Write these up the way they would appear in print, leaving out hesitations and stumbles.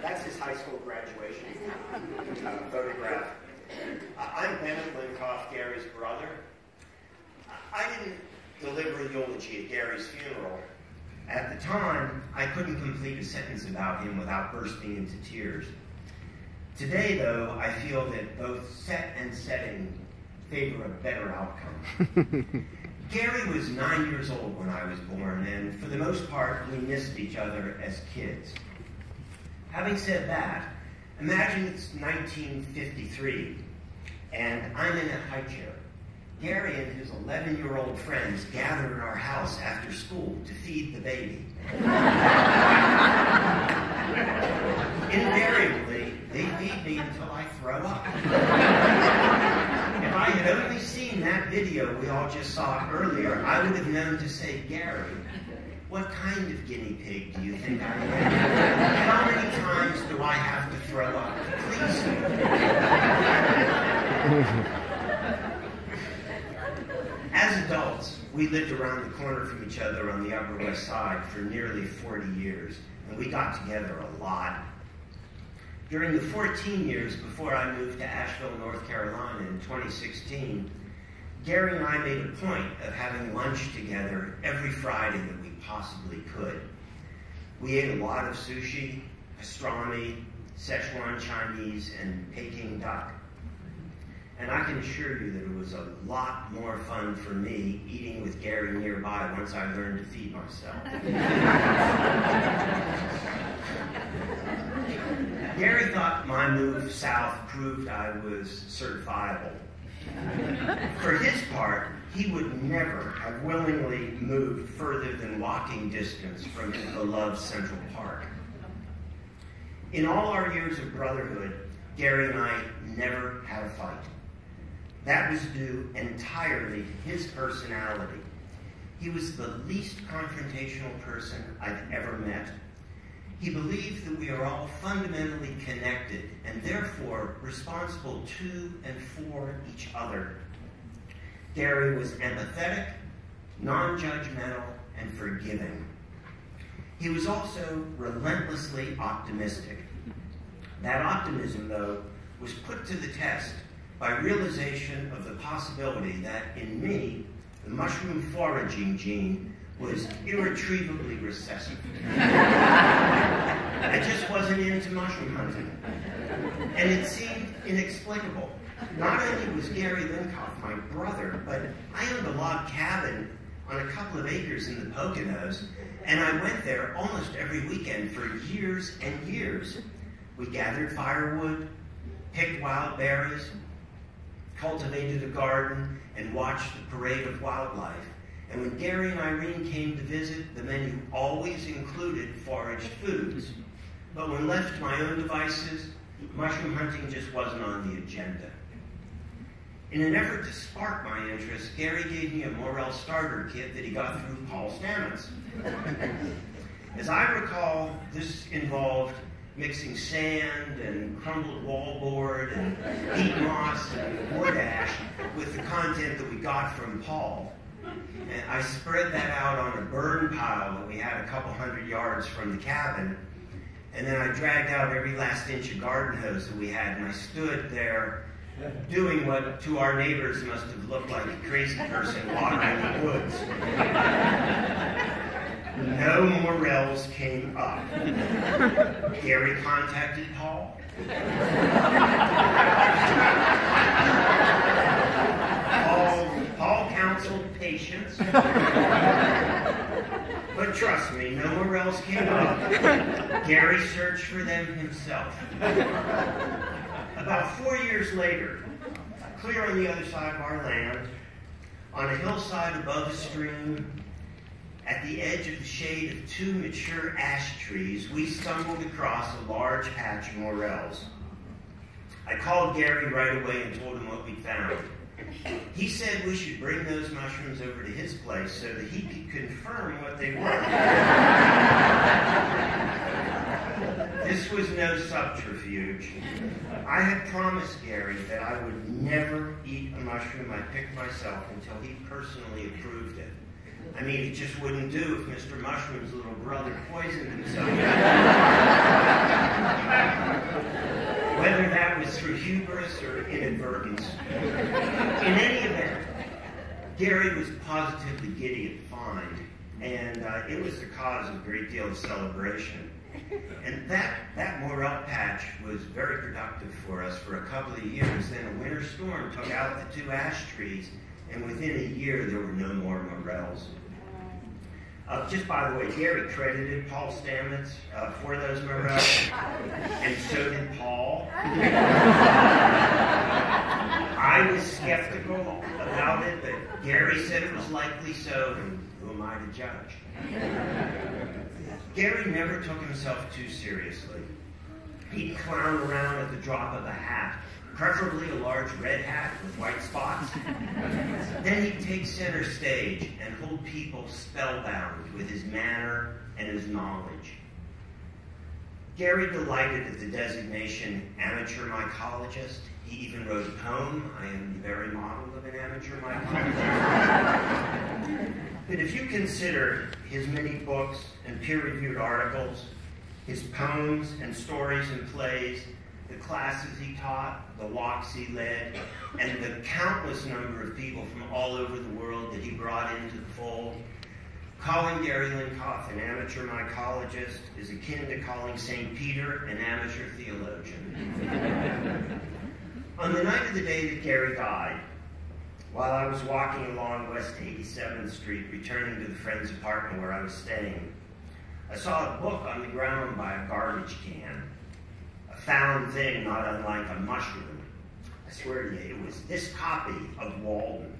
That's his high school graduation photograph. I'm Bennett Lincoff, Gary's brother. I didn't deliver a eulogy at Gary's funeral. At the time, I couldn't complete a sentence about him without bursting into tears. Today, though, I feel that both set and setting favor a better outcome. Gary was 9 years old when I was born, and for the most part, we missed each other as kids. Having said that, imagine it's 1953, and I'm in a high chair. Gary and his 11-year-old friends gather at our house after school to feed the baby. Invariably, they feed me until I throw up. If I had only seen that video we all just saw earlier, I would have known to say, Gary, what kind of guinea pig do you think I am? How many times do I have to throw up? Please. As adults, we lived around the corner from each other on the Upper West Side for nearly 40 years, and we got together a lot. During the 14 years before I moved to Asheville, North Carolina in 2016, Gary and I made a point of having lunch together every Friday that we possibly could. We ate a lot of sushi, pastrami, Szechuan Chinese, and Peking duck. And I can assure you that it was a lot more fun for me eating with Gary nearby once I learned to feed myself. Gary thought my move south proved I was certifiable. For his part, he would never have willingly moved further than walking distance from his beloved Central Park. In all our years of brotherhood, Gary and I never had a fight. That was due entirely to his personality. He was the least confrontational person I've ever met. He believed that we are all fundamentally connected and therefore responsible to and for each other. Gary was empathetic, non-judgmental, and forgiving. He was also relentlessly optimistic. That optimism, though, was put to the test by realization of the possibility that in me, the mushroom foraging gene was irretrievably recessive. I just wasn't into mushroom hunting. And it seemed inexplicable. Not only was Gary Lincoff my brother, but I owned a log cabin on a couple of acres in the Poconos, and I went there almost every weekend for years and years. We gathered firewood, picked wild berries, cultivated a garden, and watched the parade of wildlife. And when Gary and Irene came to visit, the menu always included foraged foods. But when left to my own devices, mushroom hunting just wasn't on the agenda. In an effort to spark my interest, Gary gave me a Morel starter kit that he got through Paul Stamets. As I recall, this involved mixing sand and crumbled wallboard and peat moss and wood ash with the content that we got from Paul. And I spread that out on a burn pile that we had a couple hundred yards from the cabin. And then I dragged out every last inch of garden hose that we had, and I stood there doing what to our neighbors must have looked like a crazy person watering the woods. No morels came up. Gary contacted Paul. Paul counseled patience. But trust me, no morels came up. Gary searched for them himself. About 4 years later, clear on the other side of our land, on a hillside above a stream, at the edge of the shade of 2 mature ash trees, we stumbled across a large patch of morels. I called Gary right away and told him what we'd found. He said we should bring those mushrooms over to his place so that he could confirm what they were. This was no subterfuge. I had promised Gary that I would never eat a mushroom I picked myself until he personally approved it. I mean, it just wouldn't do if Mr. Mushroom's little brother poisoned himself. Whether that was through hubris or inadvertence. In any event, Gary was positively giddy at find, and it was the cause of a great deal of celebration. And that morel patch was very productive for us for a couple of years. Then a winter storm took out the 2 ash trees, and within a year there were no more morels. Just by the way, Gary credited Paul Stamets for those morels, and so did Paul. I was skeptical about it, but Gary said it was likely so, and who am I to judge? Gary never took himself too seriously. He'd clown around at the drop of a hat, preferably a large red hat with white spots. Then he'd take center stage and hold people spellbound with his manner and his knowledge. Gary delighted at the designation amateur mycologist. He even wrote a poem, "I am the very model of an amateur mycologist." But if you consider his many books and peer-reviewed articles, his poems and stories and plays, the classes he taught, the walks he led, and the countless number of people from all over the world that he brought into the fold, calling Gary Lincoff an amateur mycologist is akin to calling St. Peter an amateur theologian. On the night of the day that Gary died, while I was walking along West 87th Street, returning to the friend's apartment where I was staying, I saw a book on the ground by a garbage can. A found thing not unlike a mushroom. I swear to you, it was this copy of Walden.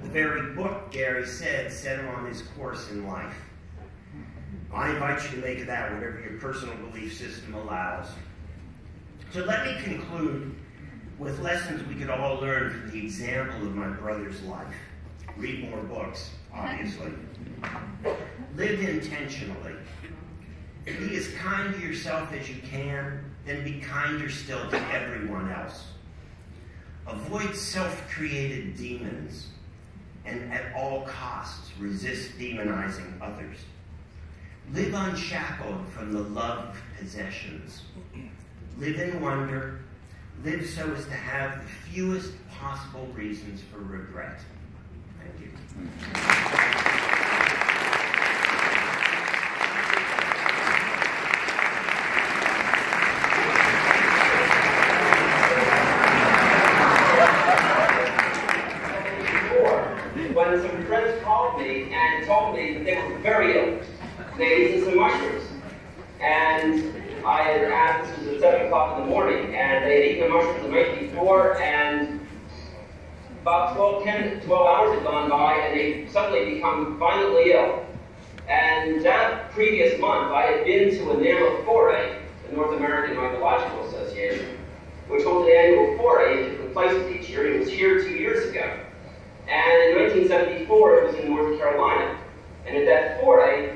The very book, Gary said, set him on his course in life. I invite you to make of that whatever your personal belief system allows. So let me conclude with lessons we could all learn from the example of my brother's life. Read more books, obviously. Live intentionally. Be as kind to yourself as you can, then be kinder still to everyone else. Avoid self-created demons, and at all costs resist demonizing others. Live unshackled from the love of possessions. Live in wonder. Live so as to have the fewest possible reasons for regret. Thank you. When some friends called me and told me that they were very ill. They had eaten some mushrooms. And I had asked, this was at 7 o'clock in the morning, and they had eaten the mushrooms the night before, and about 12 hours had gone by, and they'd suddenly become violently ill. And that previous month, I had been to a NAMA foray, the North American Mycological Association, which holds an annual foray in different places each year. It was here 2 years ago. And in 1974, it was in North Carolina. And at that foray,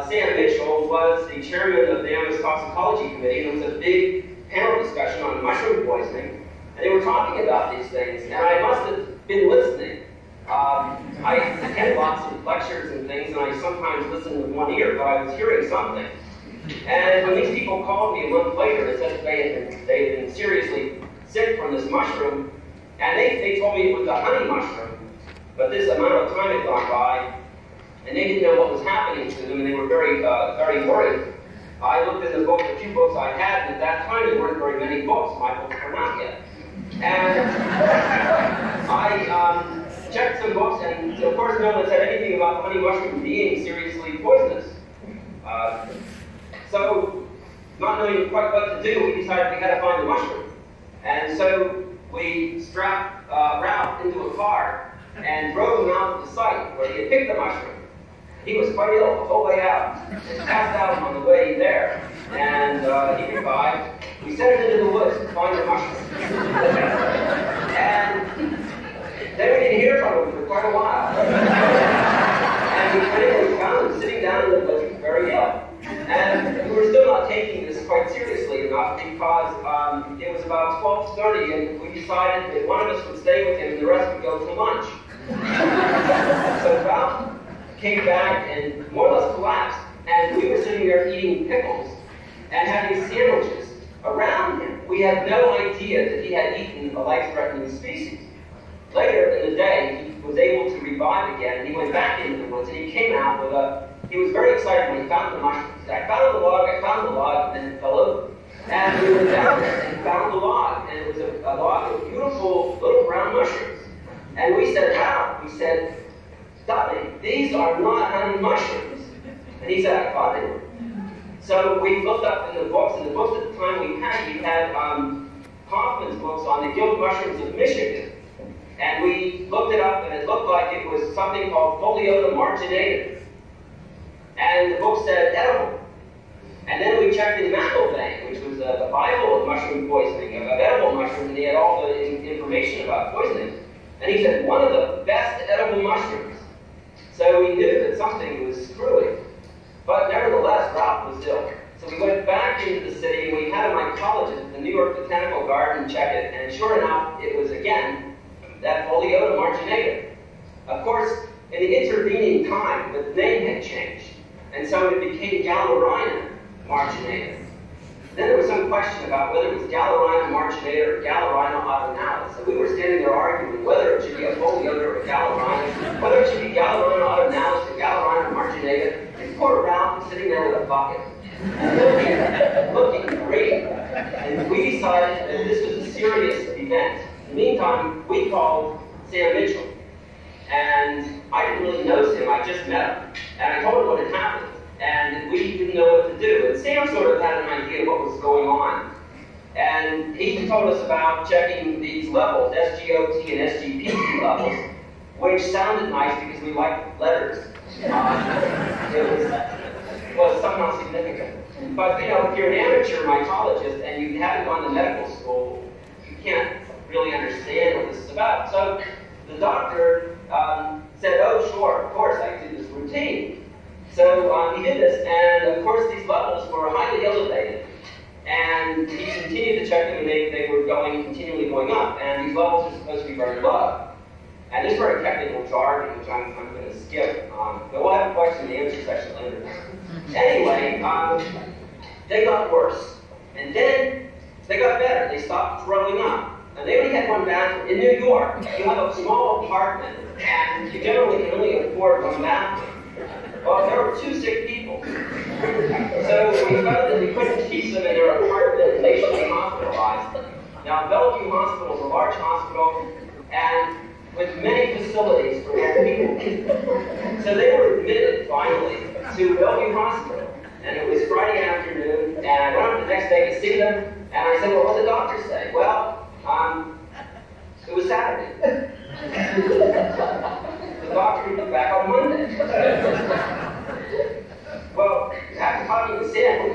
Sam Mitchell was the chairman of the NAMA's Toxicology Committee, and there was a big panel discussion on mushroom poisoning. And they were talking about these things, and I must have been listening. I attend lots of lectures and things, and I sometimes listen with one ear, but I was hearing something. And when these people called me a month later and said that they had been seriously sick from this mushroom, and they told me it was a honey mushroom, but this amount of time had gone by, and they didn't know what was happening to them, and they were very, very worried. I looked in the book, the few books I had, and at that time there weren't very many books. My books were not yet. And I checked some books, and of course no one said anything about honey mushroom being seriously poisonous. So, not knowing quite what to do, we decided we had to find the mushroom. And so we strapped Ralph into a car and drove him out to the site where he had picked the mushroom. He was quite ill the whole way out, and passed out on the way there, and he revived. We sent him into the woods to find the mushroom. And then we didn't hear from him for quite a while. And we finally found him sitting down in the woods, very ill. And we were still not taking this quite seriously enough because it was about 12:30, and we decided that one of us would stay with him and the rest would go to lunch. So Ralph came back and more or less collapsed, and we were sitting there eating pickles and having sandwiches around him. We had no idea that he had eaten a life-threatening species. Later in the day, he was able to revive again, and he went back into the woods, and he came out with he was very excited when he found the mushrooms. He said, I found the log, and then it fell over. And we went down there and found the log, and it was a log of beautiful little brown mushrooms. And we said, wow. We said, stop it, these are not honey mushrooms. And he said, I thought they were. So we looked up in the books at the time we had Hoffman's books on the gilt mushrooms of Michigan. And we looked it up, and it looked like it was something called Foliota marginatum. And the book said edible. And then we checked in McIlvaine, which was the Bible of mushroom poisoning, of edible mushrooms, and he had all the information about poisoning. And he said, one of the best edible mushrooms. So we knew that something was screwy. But nevertheless, Ralph was ill. So we went back into the city, and we had a mycologist at the New York Botanical Garden check it, and sure enough, it was again that Foliota marginatum. Of course, in the intervening time, the name had changed, and so it became Gallerina marginatum. Then there was some question about whether it was Gallerina marginatum or Gallerina autumnalis. So we were standing there arguing whether it should be a Foliota or a Gallerina, whether it should be Gallerina autumnalis or Gallerina marginatum. And poor Ralph was sitting there with a bucket, looking great. And we decided that this was a serious event. In the meantime, we called Sam Mitchell. And I didn't really know Sam, I just met him. And I told him what had happened. And we didn't know what to do. And Sam sort of had an idea of what was going on. And he told us about checking these levels, SGOT and SGPT levels, which sounded nice because we liked letters. It was somehow significant. But, you know, if you're an amateur mycologist and you haven't gone to medical school, you can't really understand what this is about. So the doctor said, oh, sure, of course, I do this routine. So he did this, and of course these levels were highly elevated. And he continued to check them, and they were continually going up. And these levels are supposed to be very low. And this is very technical jargon, which I'm going to skip. But we'll have a question and answer section later. Anyway, they got worse. And then they got better. They stopped throwing up. And they only had one bathroom. In New York, you have a small apartment, and you generally can only afford one bathroom. Well, there were 2 sick people. So we found that we couldn't keep them in their apartment, and they should be hospitalized. Now, Bellevue Hospital is a large hospital, and with many facilities for young people. So they were admitted, finally, to Bellevue Hospital. And it was Friday afternoon, and I went up the next day to see them, and I said, well, what did the doctor say? Well, it was Saturday. The doctor would be back on Monday. Well, after talking to Sam,